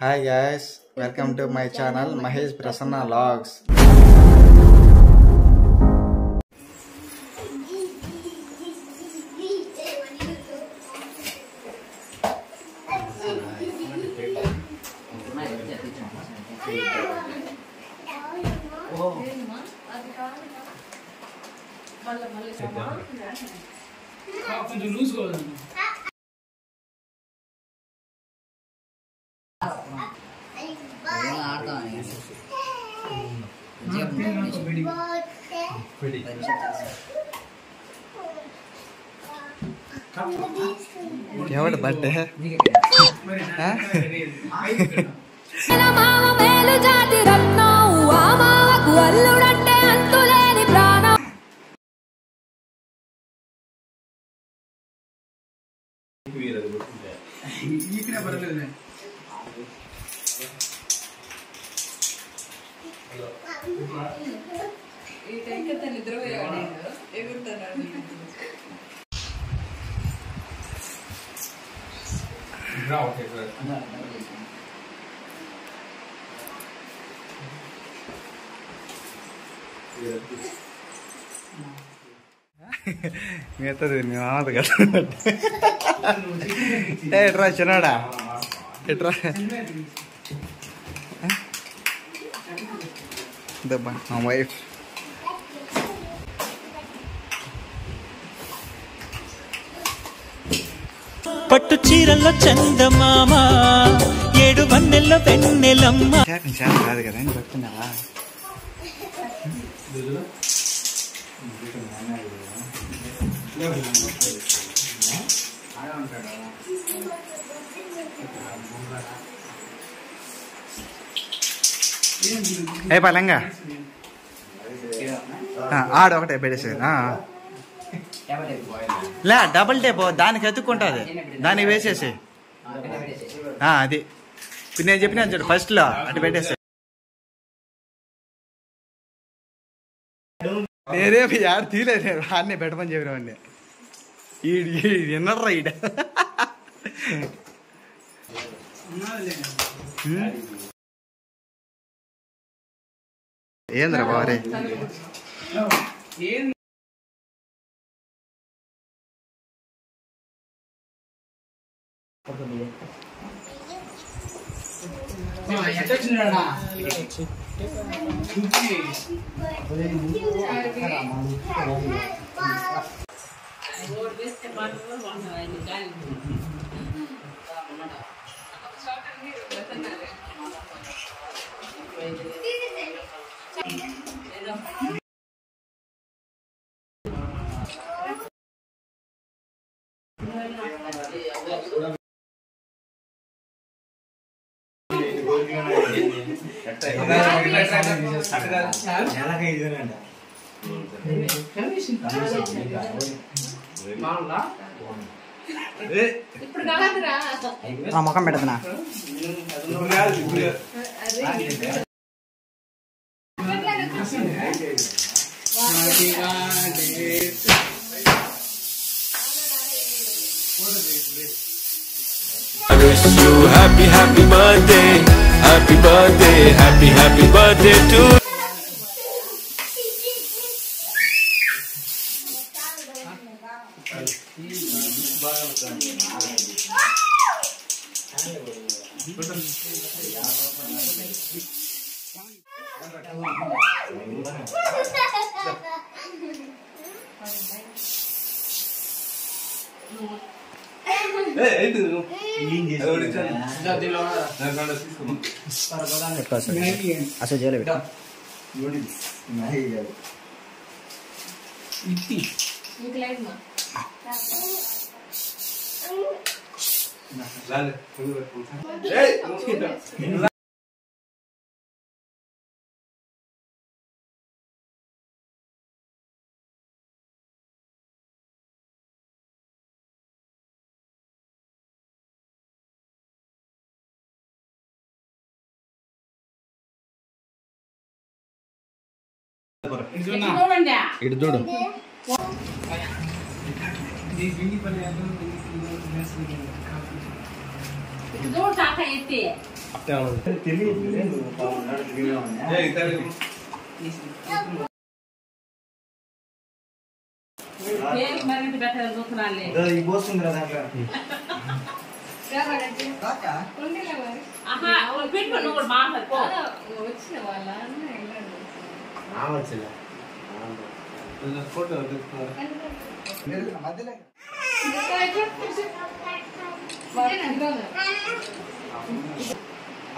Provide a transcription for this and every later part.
Hi guys, welcome to my channel Mahesh Prasanna Vlogs. ఎవడ birthday మిగతాది మీ మామది కదా ఎట్రా చిన్నాడా ఎట్రా దబ్బా మా వైఫ్ పట్టు చీరల్లో చందమామ ఏడు వన్నెల్లో వెన్నెలమ్మ కాదు కదా అని చెప్తున్నావా ఏ పలంగా ఆడ ఒకటే పెట్టేసి లే డబుల్ టేప్ దానికి ఎత్తుక్కుంటుంది దానికి వేసేసి అది నేను చెప్పినా చూడు ఫస్ట్ లో అటు పెట్టేసి నేనే యాడ తీయలేదు ఆడనే పెట్టమని చెప్పినామండి ఈ విన్నర్రా ఈడ ఏంద్రా బావరే ముఖం పెడతానా I wish you happy birthday, happy birthday to you. అసలు చేయలేదు ఇటు చూడు Dua kakak itu.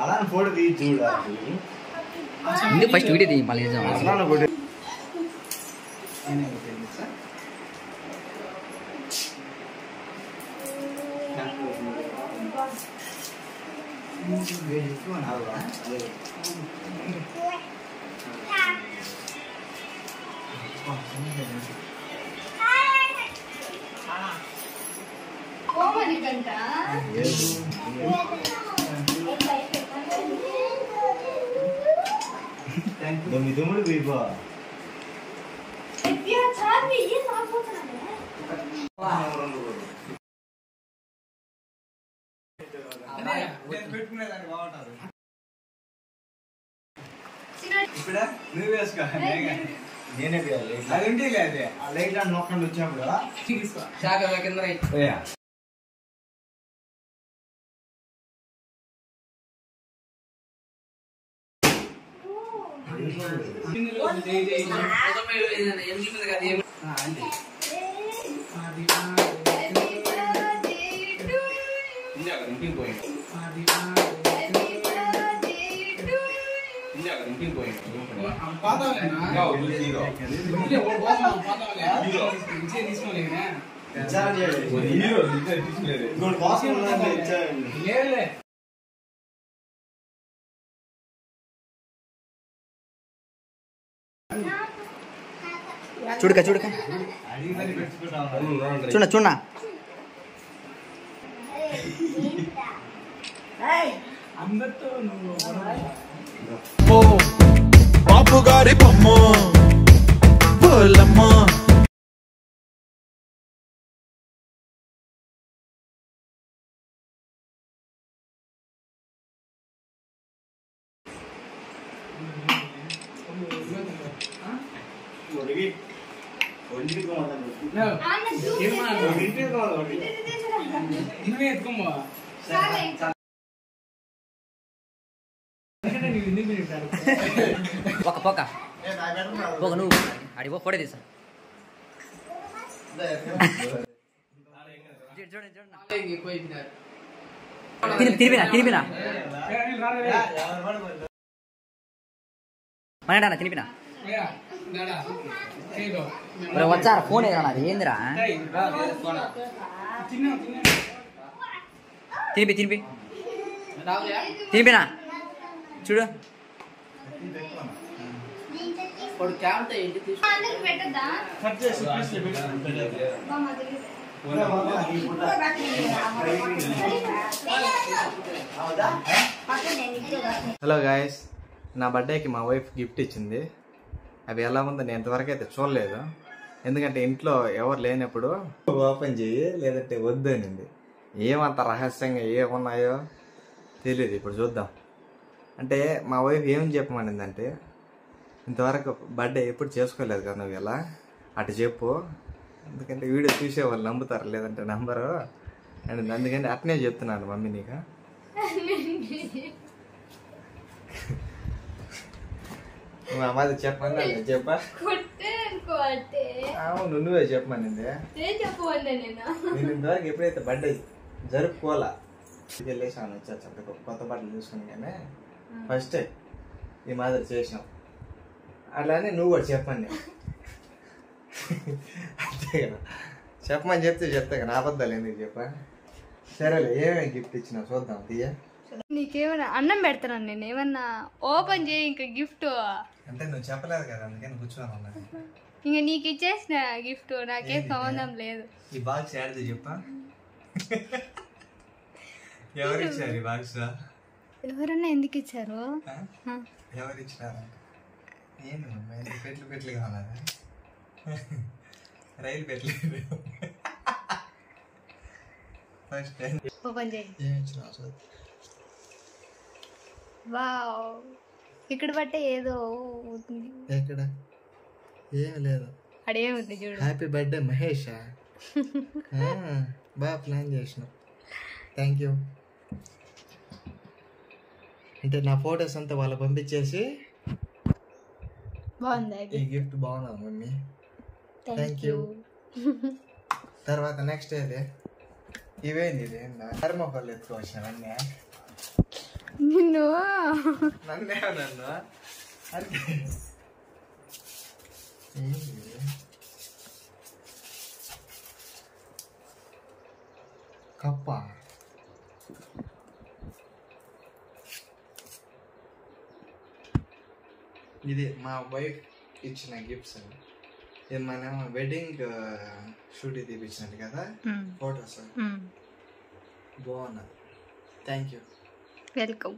అలా ఫోటో తీసి చూడాలి. ఫస్ట్ వీడియో తీయి మళ్ళీ మీ తమ్ముడు పోయిపో. ఇప్పుడు నువ్వు వేసుకో, నేనే వేయాలి. అది ఉంటే లేదు ఆ లైట్ నొక్కండి వచ్చినప్పుడు చూడక చూడక చూడ చూడ బాపు గారి బొమ్మ బోలమ్మ ఒక పోక పోక నువ్వు అడిగో ఫోటో తీసా తిరిపినా తిరిపినా మన తినిపినా వచ్చారా ఫోన్ ఏదన్నా అది ఏందిరా తినిపి తినిపి తినిపినా చూడు హలో గాయస్, నా బర్త్డేకి మా వైఫ్ గిఫ్ట్ ఇచ్చింది. అవి ఎలా ఉందో నేను ఇంతవరకు అయితే చూడలేదు, ఎందుకంటే ఇంట్లో ఎవరు లేనప్పుడు ఓపెన్ చేయి లేదంటే వద్దు అనింది. ఏమంత రహస్యంగా ఏమున్నాయో తెలియదు, ఇప్పుడు చూద్దాం. అంటే మా వైఫ్ ఏం చెప్పమనిందంటే, ఇంతవరకు బర్త్డే ఎప్పుడు చేసుకోలేదు కదా నువ్వు, ఎలా అటు చెప్పు, ఎందుకంటే వీడియో చూసే వాళ్ళు నమ్ముతారు, లేదంటే నంబరు అండ్ అందుకని అట్నే చెప్తున్నాను మమ్మీ నీకు. మా అమ్మాది చెప్పమని చెప్పా, అవును నువ్వే చెప్పమనింది. నేను ఇంతవరకు ఎప్పుడైతే బర్త్డే జరుపుకోవాలా వెళ్ళేసాను, వచ్చా కొత్త బట్టలు చూసుకుని, కానీ ఫస్ట్ ఈ మాదిరి చేసినాం. అట్లానే నువ్వు కూడా చెప్పండి, అంతే కదా, చెప్పమని చెప్తే కదా, అబద్ధాలు ఎందుకు చెప్పా. సరేలే, ఏమేమి గిఫ్ట్ ఇచ్చినావు చూద్దాం తీయ. నీకేమన్నా అన్నం పెడతాను నేను, ఏమన్నా ఓపెన్ చేయి ఇంకా గిఫ్ట్ అంటే నువ్వు చెప్పలేదు కదా, అందుకని కూర్చోను. ఇంకా నీకు ఇచ్చేసిన గిఫ్ట్ నాకేం సంబంధం లేదు. ఈ బాక్స్ యాడిది చెప్పా, ఎవరు ఇచ్చారు ఈ బాక్స్? ఎవరన్నా ఎందుకు ఇచ్చారు? ఎవరు ఇచ్చినారా? నేను పెట్లు కావాలా, రైలు పెట్టలేదు. ఫస్ట్ ఓపెన్ చేయి. వావ్, ఇక్కడ బట్టే ఏదో ఉంది. ఎక్కడ ఏమి లేదు. అడేముంది చూడు. Happy birthday Mahesh. బాగా ప్లాన్ చేసినావు, థ్యాంక్ యూ. అంటే నా ఫొటోస్ అంతా వాళ్ళు పంపించేసి బాగుంది ఈ గిఫ్ట్ బాగున్నా మమ్మీ, థ్యాంక్ యూ. తర్వాత నెక్స్ట్ ఏది, ఇవేంది ఇది థర్మోకోల్ ఎత్తుకోవచ్చు అన్నీ. నిన్ను నన్ను అంటే కప్ప. ఇది మా వైఫ్ ఇచ్చిన గిఫ్ట్స్. ఇది మన వెడ్డింగ్ షూట్ తీపించినట్టు కదా ఫొటోస్. బాగున్నది, థ్యాంక్ యూ. వెల్కమ్.